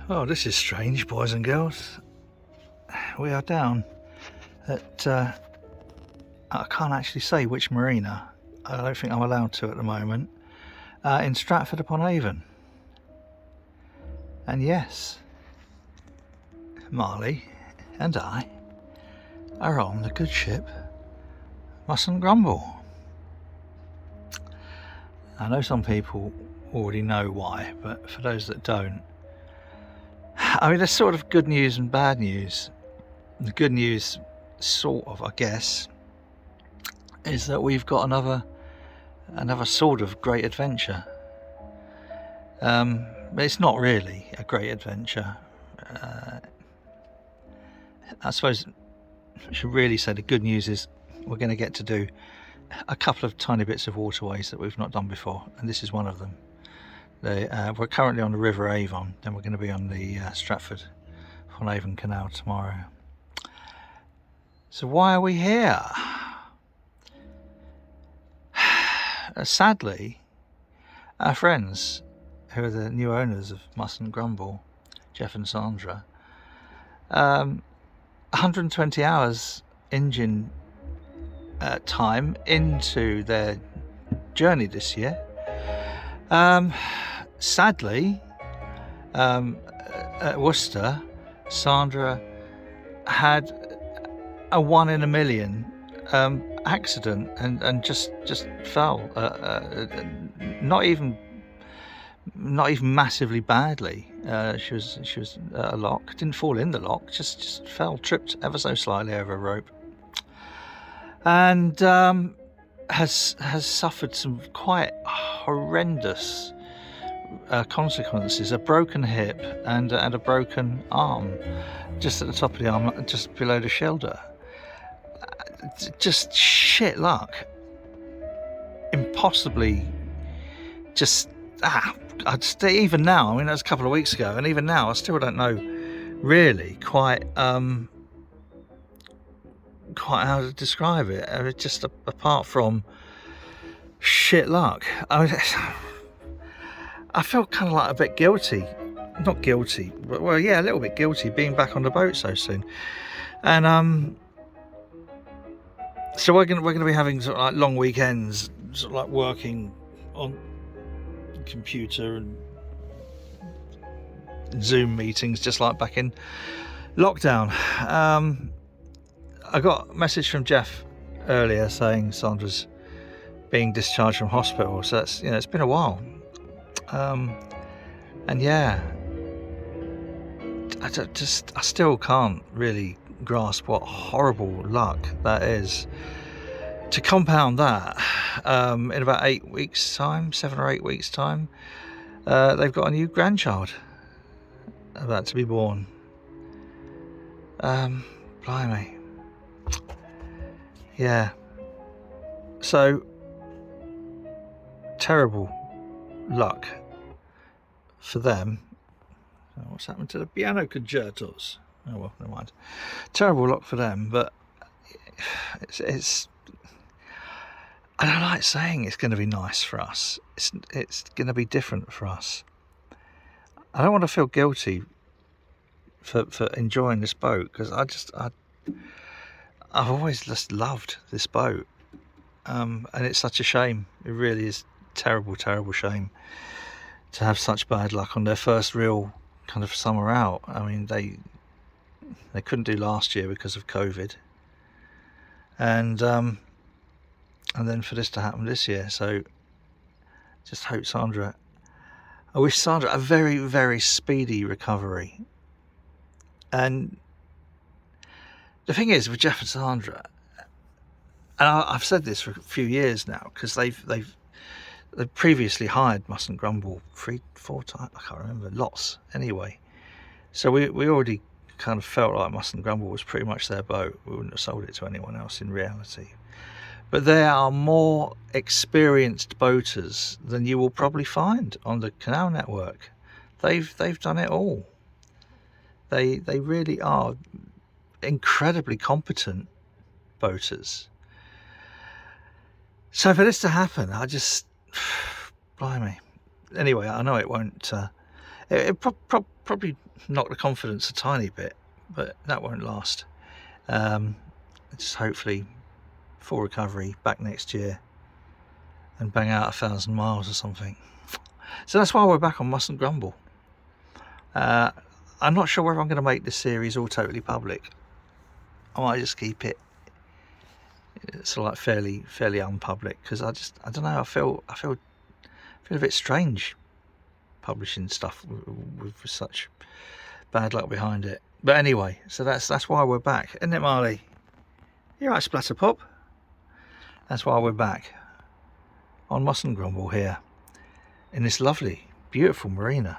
Oh, this is strange, boys and girls. We are down at, I can't actually say which marina. I don't think I'm allowed to at the moment. In Stratford-upon-Avon. And yes, Marley and I are on the good ship Mustn't Grumble. I know some people already know why, but for those that don't, I mean, there's sort of good news and bad news. The good news, sort of, I guess, is that we've got another sort of great adventure. But it's not really a great adventure. I suppose I should really say the good news is we're going to get to do a couple of tiny bits of waterways that we've not done before, and this is one of them. We're currently on the River Avon, then we're going to be on the Stratford-upon-Avon Canal tomorrow. So why are we here? Sadly, our friends, who are the new owners of Mustn't Grumble, Jeff and Sandra, 120 hours engine time into their journey this year. Sadly, at Worcester, Sandra had a 1 in a million accident and just fell. Not even massively badly. She was at a lock, didn't fall in the lock, just fell, tripped ever so slightly over a rope, and has suffered some quite horrendous consequences: a broken hip and a broken arm, just at the top of the arm, just below the shoulder. Just shit luck. Impossibly, just I'd say even now. I mean, that was a couple of weeks ago, and even now, I still don't know really quite how to describe it. Just apart from shit luck, I felt kind of like a bit guilty. Not guilty, but well, yeah, a little bit guilty being back on the boat so soon. And so we're gonna be having sort of like long weekends, sort of like working on computer and Zoom meetings, just like back in lockdown. I got a message from Jeff earlier saying Sandra's being discharged from hospital, so that's, it's been a while. And yeah, I still can't really grasp what horrible luck that is. To compound that, in about 8 weeks' time, 7 or 8 weeks' time, they've got a new grandchild about to be born. Blimey. Yeah. So, terrible luck for them. Oh, what's happened to the piano concertos? Oh well, never mind. Terrible luck for them, but it's I don't like saying it's going to be nice for us. It's going to be different for us. I don't want to feel guilty for enjoying this boat, because I've always just loved this boat, and it's such a shame. It really is terrible shame to have such bad luck on their first real kind of summer out. I mean, they couldn't do last year because of COVID, and then for this to happen this year. So just hope I wish Sandra a very, very speedy recovery. And the thing is with Jeff and Sandra, and I've said this for a few years now, because they've previously hired Mustn't Grumble 3-4 times, I can't remember, lots anyway. So we already kind of felt like Mustn't Grumble was pretty much their boat. We wouldn't have sold it to anyone else in reality. But they are more experienced boaters than you will probably find on the canal network. They've done it all. They really are incredibly competent boaters. So for this to happen, I just, blimey. Anyway, I know it won't. It probably knock the confidence a tiny bit, but that won't last. Just hopefully full recovery, back next year and bang out 1,000 miles or something. So that's why we're back on Mustn't Grumble. I'm not sure whether I'm going to make this series all totally public. I might just keep it sort of like fairly unpublic, because I don't know, I feel a bit strange publishing stuff with such bad luck behind it. But anyway, so that's why we're back, isn't it, Marley? You're right, Splatterpop. That's why we're back on Mustn't Grumble here in this lovely, beautiful marina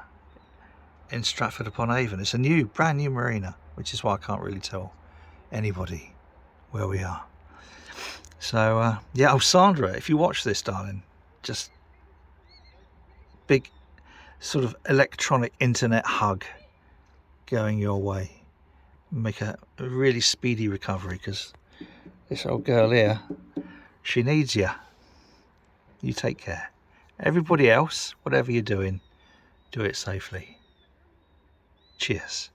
in Stratford-upon-Avon. It's a brand new marina, which is why I can't really tell anybody where we are. So yeah, oh Sandra, if you watch this, darling, just big sort of electronic internet hug going your way. Make a really speedy recovery, because this old girl here, she needs you. You take care. Everybody else, whatever you're doing, do it safely. Cheers.